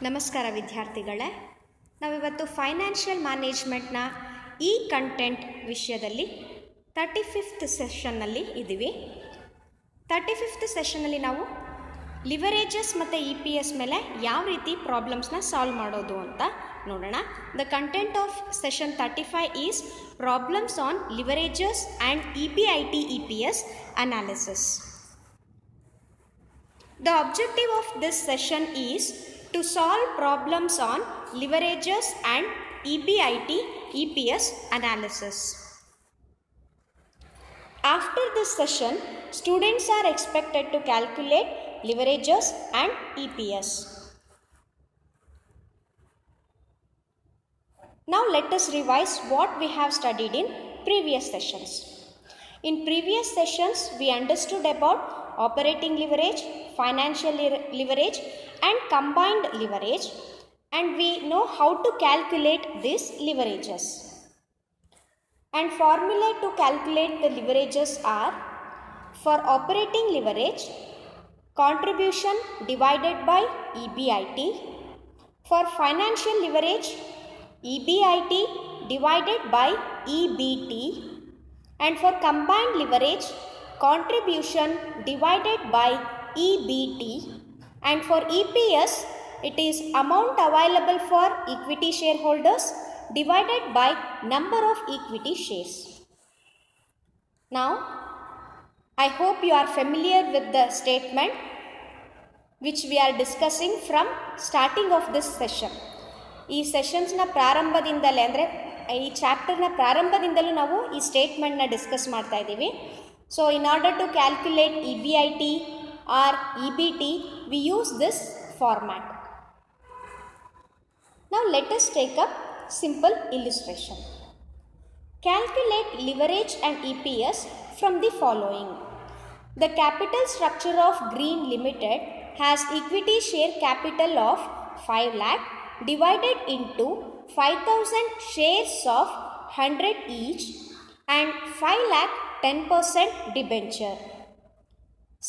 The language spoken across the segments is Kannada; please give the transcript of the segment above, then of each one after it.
ನಮಸ್ಕಾರ ವಿದ್ಯಾರ್ಥಿಗಳೇ, ನಾವಿವತ್ತು ಫೈನಾನ್ಷಿಯಲ್ ಮ್ಯಾನೇಜ್ಮೆಂಟ್ನ ಈ ಕಂಟೆಂಟ್ ವಿಷಯದಲ್ಲಿ 35th ಸೆಷನ್ನಲ್ಲಿ ಇದ್ದೀವಿ. 35th ಸೆಷನ್ನಲ್ಲಿ ನಾವು ಲಿವರೇಜಸ್ ಮತ್ತು EPS ಮೇಲೆ ಯಾವ ರೀತಿ ಪ್ರಾಬ್ಲಮ್ಸ್ನ ಸಾಲ್ವ್ ಮಾಡೋದು ಅಂತ ನೋಡೋಣ. The content of session 35 is problems on leverages and EBIT EPS analysis. The objective of this session is to solve problems on leverages and EBIT EPS analysis. After this session, students are expected to calculate leverages and EPS. Now let us revise what we have studied in previous sessions. In previous sessions, we understood about operating leverage, financial leverage and combined leverage, and we know how to calculate these leverages. And formulae to calculate the leverages are: for operating leverage, contribution divided by EBIT; for financial leverage, EBIT divided by EBT; and for combined leverage, contribution divided by EBT, and for EPS it is amount available for equity shareholders divided by number of equity shares. Now I hope you are familiar with the statement which we are discussing from starting of this session. ಈ ಸೆಷನ್ಸ್ನ ಪ್ರಾರಂಭದಿಂದಲೇ ಅಂದರೆ ಈ ಚಾಪ್ಟರ್ನ ಪ್ರಾರಂಭದಿಂದಲೂ ನಾವು ಈ ಸ್ಟೇಟ್ಮೆಂಟ್ನ ಡಿಸ್ಕಸ್ ಮಾಡ್ತಾ ಇದ್ದೀವಿ. So in order to calculate EBIT or EBT, we use this format. Now let us take up simple illustration. Calculate leverage and EPS from the following. The capital structure of Green Limited has equity share capital of 5 lakh divided into 5,000 shares of 100 each and 5 lakh 10% debenture.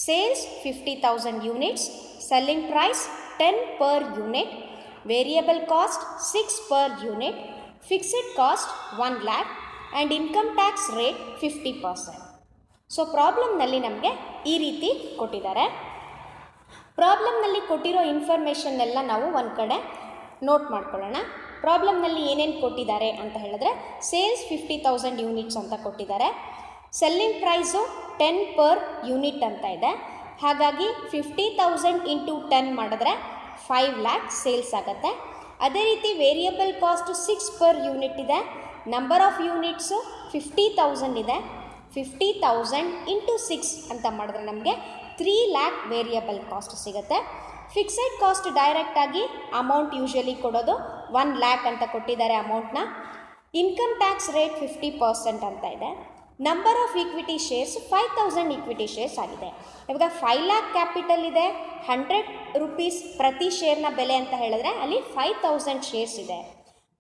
Sales 50,000 units, selling price 10 per unit, variable cost 6 per unit, fixed cost 1 lakh and income tax rate 50%. So ಪ್ರಾಬ್ಲಮ್ನಲ್ಲಿ ನಮಗೆ ಈ ರೀತಿ ಕೊಟ್ಟಿದ್ದಾರೆ. ಪ್ರಾಬ್ಲಮ್ನಲ್ಲಿ ಕೊಟ್ಟಿರೋ ಇನ್ಫಾರ್ಮೇಷನ್ನೆಲ್ಲ ನಾವು ಒಂದು ಕಡೆ ನೋಟ್ ಮಾಡ್ಕೊಳ್ಳೋಣ. ಪ್ರಾಬ್ಲಮ್ನಲ್ಲಿ ಏನೇನು ಕೊಟ್ಟಿದ್ದಾರೆ ಅಂತ ಹೇಳಿದ್ರೆ, ಸೇಲ್ಸ್ 50,000 ಯೂನಿಟ್ಸ್ ಅಂತ ಕೊಟ್ಟಿದ್ದಾರೆ. ಸೆಲ್ಲಿಂಗ್ ಪ್ರೈಸು 10 ಪರ್ ಯೂನಿಟ್ ಅಂತ ಇದೆ. ಹಾಗಾಗಿ 50,000 ಇಂಟು 10 ಮಾಡಿದ್ರೆ 5 ಲ್ಯಾಕ್ ಸೇಲ್ಸ್ ಆಗುತ್ತೆ. ಅದೇ ರೀತಿ ವೇರಿಯಬಲ್ ಕಾಸ್ಟ್ 6 ಪರ್ ಯೂನಿಟ್ ಇದೆ. ನಂಬರ್ ಆಫ್ ಯೂನಿಟ್ಸು 50,000 ಇದೆ. 50,000 ಇಂಟು 6 ಅಂತ ಮಾಡಿದ್ರೆ ನಮಗೆ 3 ಲ್ಯಾಕ್ ವೇರಿಯಬಲ್ ಕಾಸ್ಟ್ ಸಿಗುತ್ತೆ. ಫಿಕ್ಸೆಡ್ ಕಾಸ್ಟ್ ಡೈರೆಕ್ಟಾಗಿ ಅಮೌಂಟ್ ಯೂಶಲಿ ಕೊಡೋದು 1 ಲ್ಯಾಕ್ ಅಂತ ಕೊಟ್ಟಿದ್ದಾರೆ ಅಮೌಂಟ್ನ. ಇನ್ಕಮ್ ಟ್ಯಾಕ್ಸ್ ರೇಟ್ 50% ಅಂತ ಇದೆ. Number of equity shares 5,000 equity shares ಆಗಿದೆ. ಇವಾಗ 5 ಲ್ಯಾಕ್ ಕ್ಯಾಪಿಟಲ್ ಇದೆ, 100 ರೂಪೀಸ್ ಪ್ರತಿ ಶೇರ್ನ ಬೆಲೆ ಅಂತ ಹೇಳಿದ್ರೆ ಅಲ್ಲಿ 5,000 ಶೇರ್ಸ್ ಇದೆ.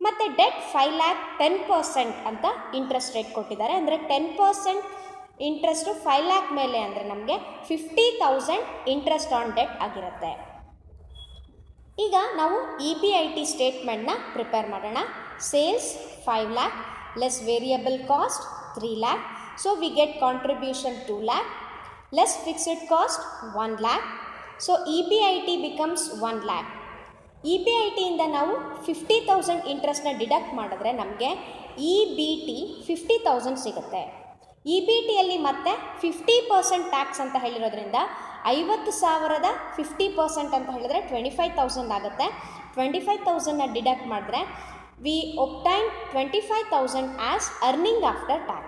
ಮತ್ತು ಡೆಟ್ 5 ಲ್ಯಾಕ್ 10% ಅಂತ ಇಂಟ್ರೆಸ್ಟ್ ರೇಟ್ ಕೊಟ್ಟಿದ್ದಾರೆ. ಅಂದರೆ 10% ಇಂಟ್ರೆಸ್ಟು 5 ಲ್ಯಾಕ್ ಮೇಲೆ ಅಂದರೆ ನಮಗೆ 50,000 ಇಂಟ್ರೆಸ್ಟ್ ಆನ್ ಡೆಟ್ ಆಗಿರುತ್ತೆ. ಈಗ ನಾವು EBIT ಸ್ಟೇಟ್ಮೆಂಟ್ನ ಪ್ರಿಪೇರ್ ಮಾಡೋಣ. Sales 5 lac less variable cost 3 lakh. So we get contribution 2 lakh less fixed cost 1 lakh. So EBIT becomes 1 lakh. EBIT ಇಂದ ನಾವು 50,000 ಇಂಟ್ರೆಸ್ಟ್ನ ಡಿಡಕ್ಟ್ ಮಾಡಿದ್ರೆ ನಮಗೆ EBT 50,000 ಸಿಗುತ್ತೆ. EBTಯಲ್ಲಿ ಮತ್ತೆ 50% ಟ್ಯಾಕ್ಸ್ ಅಂತ ಹೇಳಿರೋದ್ರಿಂದ 50,000ದ 50% ಅಂತ ಹೇಳಿದ್ರೆ 25,000 ಆಗುತ್ತೆ. 25,000ನ ಡಿಡಕ್ಟ್ ಮಾಡಿದ್ರೆ we obtain 25,000 as earning after tax.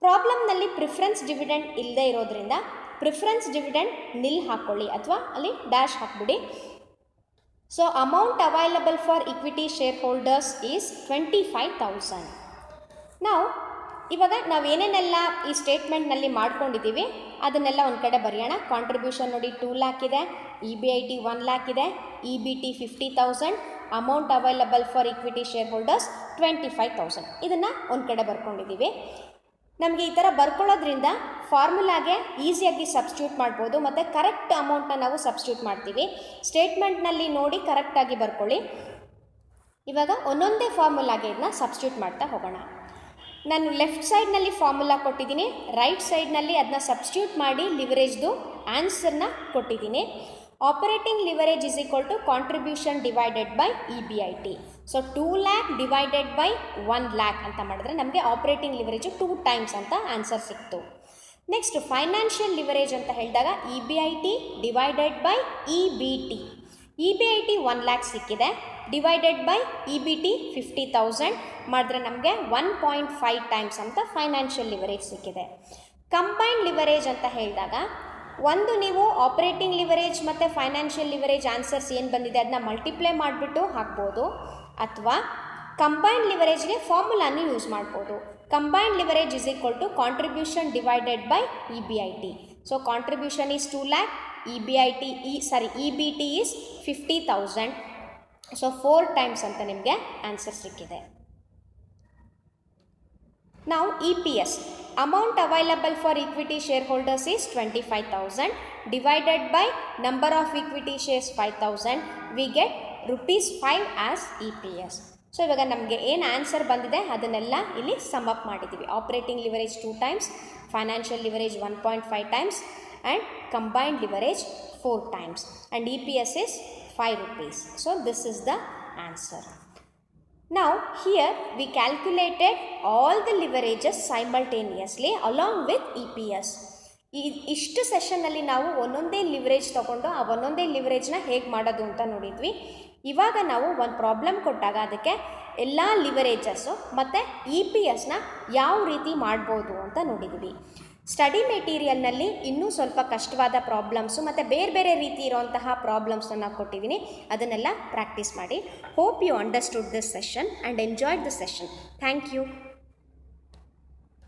ಪ್ರಾಬ್ಲಮ್ನಲ್ಲಿ ಪ್ರಿಫರೆನ್ಸ್ ಡಿವಿಡೆಂಡ್ ಇಲ್ಲದೆ ಇರೋದ್ರಿಂದ ಪ್ರಿಫರೆನ್ಸ್ ಡಿವಿಡೆಂಡ್ ನಿಲ್ ಹಾಕ್ಕೊಳ್ಳಿ ಅಥವಾ ಅಲ್ಲಿ ಡ್ಯಾಶ್ ಹಾಕ್ಬಿಡಿ. So amount available for equity shareholders is 25,000. ನಾವು ಇವಾಗ ನಾವೇನೇನೆಲ್ಲ ಈ ಸ್ಟೇಟ್ಮೆಂಟ್ನಲ್ಲಿ ಮಾಡ್ಕೊಂಡಿದ್ದೀವಿ ಅದನ್ನೆಲ್ಲ ಒಂದು ಕಡೆ ಬರೆಯೋಣ. ಕಾಂಟ್ರಿಬ್ಯೂಷನ್ ನೋಡಿ 2 ಲ್ಯಾಕ್ ಇದೆ, EBIT 1 ಲ್ಯಾಕ್ ಇದೆ, EBT 50,000, amount available for equity share holders 25,000. ಇದನ್ನು ಒಂದು ಕಡೆ ಬರ್ಕೊಂಡಿದ್ದೀವಿ. ನಮಗೆ ಈ ಥರ ಬರ್ಕೊಳ್ಳೋದ್ರಿಂದ ಫಾರ್ಮುಲಾಗೆ ಈಸಿಯಾಗಿ ಸಬ್ಸ್ಟಿಟ್ಯೂಟ್ ಮಾಡ್ಬೋದು ಮತ್ತು ಕರೆಕ್ಟ್ ಅಮೌಂಟನ್ನ ನಾವು ಸಬ್ಸ್ಟಿಟ್ಯೂಟ್ ಮಾಡ್ತೀವಿ. ಸ್ಟೇಟ್ಮೆಂಟ್ನಲ್ಲಿ ನೋಡಿ ಕರೆಕ್ಟಾಗಿ ಬರ್ಕೊಳ್ಳಿ. ಇವಾಗ ಒಂದೊಂದೇ ಫಾರ್ಮುಲಾಗೆ ಇದನ್ನ ಸಬ್ಸ್ಟಿಟ್ಯೂಟ್ ಮಾಡ್ತಾ ಹೋಗೋಣ. ನಾನು ಲೆಫ್ಟ್ ಸೈಡ್ನಲ್ಲಿ ಫಾರ್ಮುಲಾ ಕೊಟ್ಟಿದ್ದೀನಿ, ರೈಟ್ ಸೈಡ್ನಲ್ಲಿ ಅದನ್ನ ಸಬ್ಸ್ಟಿಟ್ಯೂಟ್ ಮಾಡಿ ಲಿವರೇಜ್ದು ಆನ್ಸರ್ನ ಕೊಟ್ಟಿದ್ದೀನಿ. Operating leverage is equal to contribution divided by EBIT. So 2 lakh divided by 1 lakh ಅಂತ ಮಾಡಿದ್ರೆ ನಮಗೆ ಆಪರೇಟಿಂಗ್ ಲಿವರೇಜು 2 times ಅಂತ ಆನ್ಸರ್ ಸಿಕ್ತು. ನೆಕ್ಸ್ಟ್ ಫೈನಾನ್ಷಿಯಲ್ ಲಿವರೇಜ್ ಅಂತ ಹೇಳಿದಾಗ EBIT divided by EBT. EBIT 1 lakh ಸಿಕ್ಕಿದೆ, ಡಿವೈಡೆಡ್ ಬೈ EBT 50,000 ಮಾಡಿದ್ರೆ ನಮಗೆ 1.5 times ಅಂತ ಫೈನಾನ್ಷಿಯಲ್ ಲಿವರೇಜ್ ಸಿಕ್ಕಿದೆ. ಕಂಬೈನ್ಡ್ ಲಿವರೇಜ್ ಅಂತ ಹೇಳಿದಾಗ ಒಂದು ನೀವು ಆಪರೇಟಿಂಗ್ ಲಿವರೇಜ್ ಮತ್ತು ಫೈನಾನ್ಷಿಯಲ್ ಲಿವರೇಜ್ ಆನ್ಸರ್ಸ್ ಏನು ಬಂದಿದೆ ಅದನ್ನ ಮಲ್ಟಿಪ್ಲೈ ಮಾಡಿಬಿಟ್ಟು ಹಾಕ್ಬೋದು, ಅಥವಾ ಕಂಬೈನ್ಡ್ ಲಿವರೇಜ್ಗೆ ಫಾರ್ಮುಲಾನು ಯೂಸ್ ಮಾಡ್ಬೋದು. Combined leverage is equal to contribution divided by EBIT. So contribution is 2 lakh, EBT is 50,000. So 4 times ಅಂತ ನಿಮಗೆ ಆನ್ಸರ್ ಸಿಕ್ಕಿದೆ. Now EPS, amount available for equity shareholders is 25,000 divided by number of equity shares 5,000. We get ₹5 as EPS. So ಇವಾಗ ನಮಗೆ ಏನು ಆನ್ಸರ್ ಬಂದಿದೆ ಅದನ್ನೆಲ್ಲ ಇಲ್ಲಿ ಸಮ್ ಅಪ್ ಮಾಡಿದ್ದೀವಿ. Operating leverage 2 times, financial leverage 1.5 times and combined leverage 4 times, and EPS is ₹5. So this is the answer. Now here we calculated all the leverages simultaneously along with EPS. ಇಷ್ಟು ಸೆಷನ್ನಲ್ಲಿ ನಾವು ಒಂದೊಂದೇ ಲಿವರೇಜ್ ತೊಗೊಂಡು ಆ ಒಂದೊಂದೇ ಲಿವರೇಜ್ನ ಹೇಗೆ ಮಾಡೋದು ಅಂತ ನೋಡಿದ್ವಿ. ಇವಾಗ ನಾವು ಒಂದು ಪ್ರಾಬ್ಲಮ್ ಕೊಟ್ಟಾಗ ಅದಕ್ಕೆ ಎಲ್ಲ ಲಿವರೇಜಸ್ಸು ಮತ್ತು EPSನ ಯಾವ ರೀತಿ ಮಾಡ್ಬೋದು ಅಂತ ನೋಡಿದ್ವಿ. ಸ್ಟಡಿ ಮೆಟೀರಿಯಲ್ನಲ್ಲಿ ಇನ್ನೂ ಸ್ವಲ್ಪ ಕಷ್ಟವಾದ ಪ್ರಾಬ್ಲಮ್ಸು ಮತ್ತು ಬೇರೆ ಬೇರೆ ರೀತಿ ಇರೋಂತಹ ಪ್ರಾಬ್ಲಮ್ಸನ್ನು ಕೊಟ್ಟಿದ್ದೀನಿ, ಅದನ್ನೆಲ್ಲ ಪ್ರಾಕ್ಟೀಸ್ ಮಾಡಿ. Hope you understood this session and enjoyed the session. Thank you.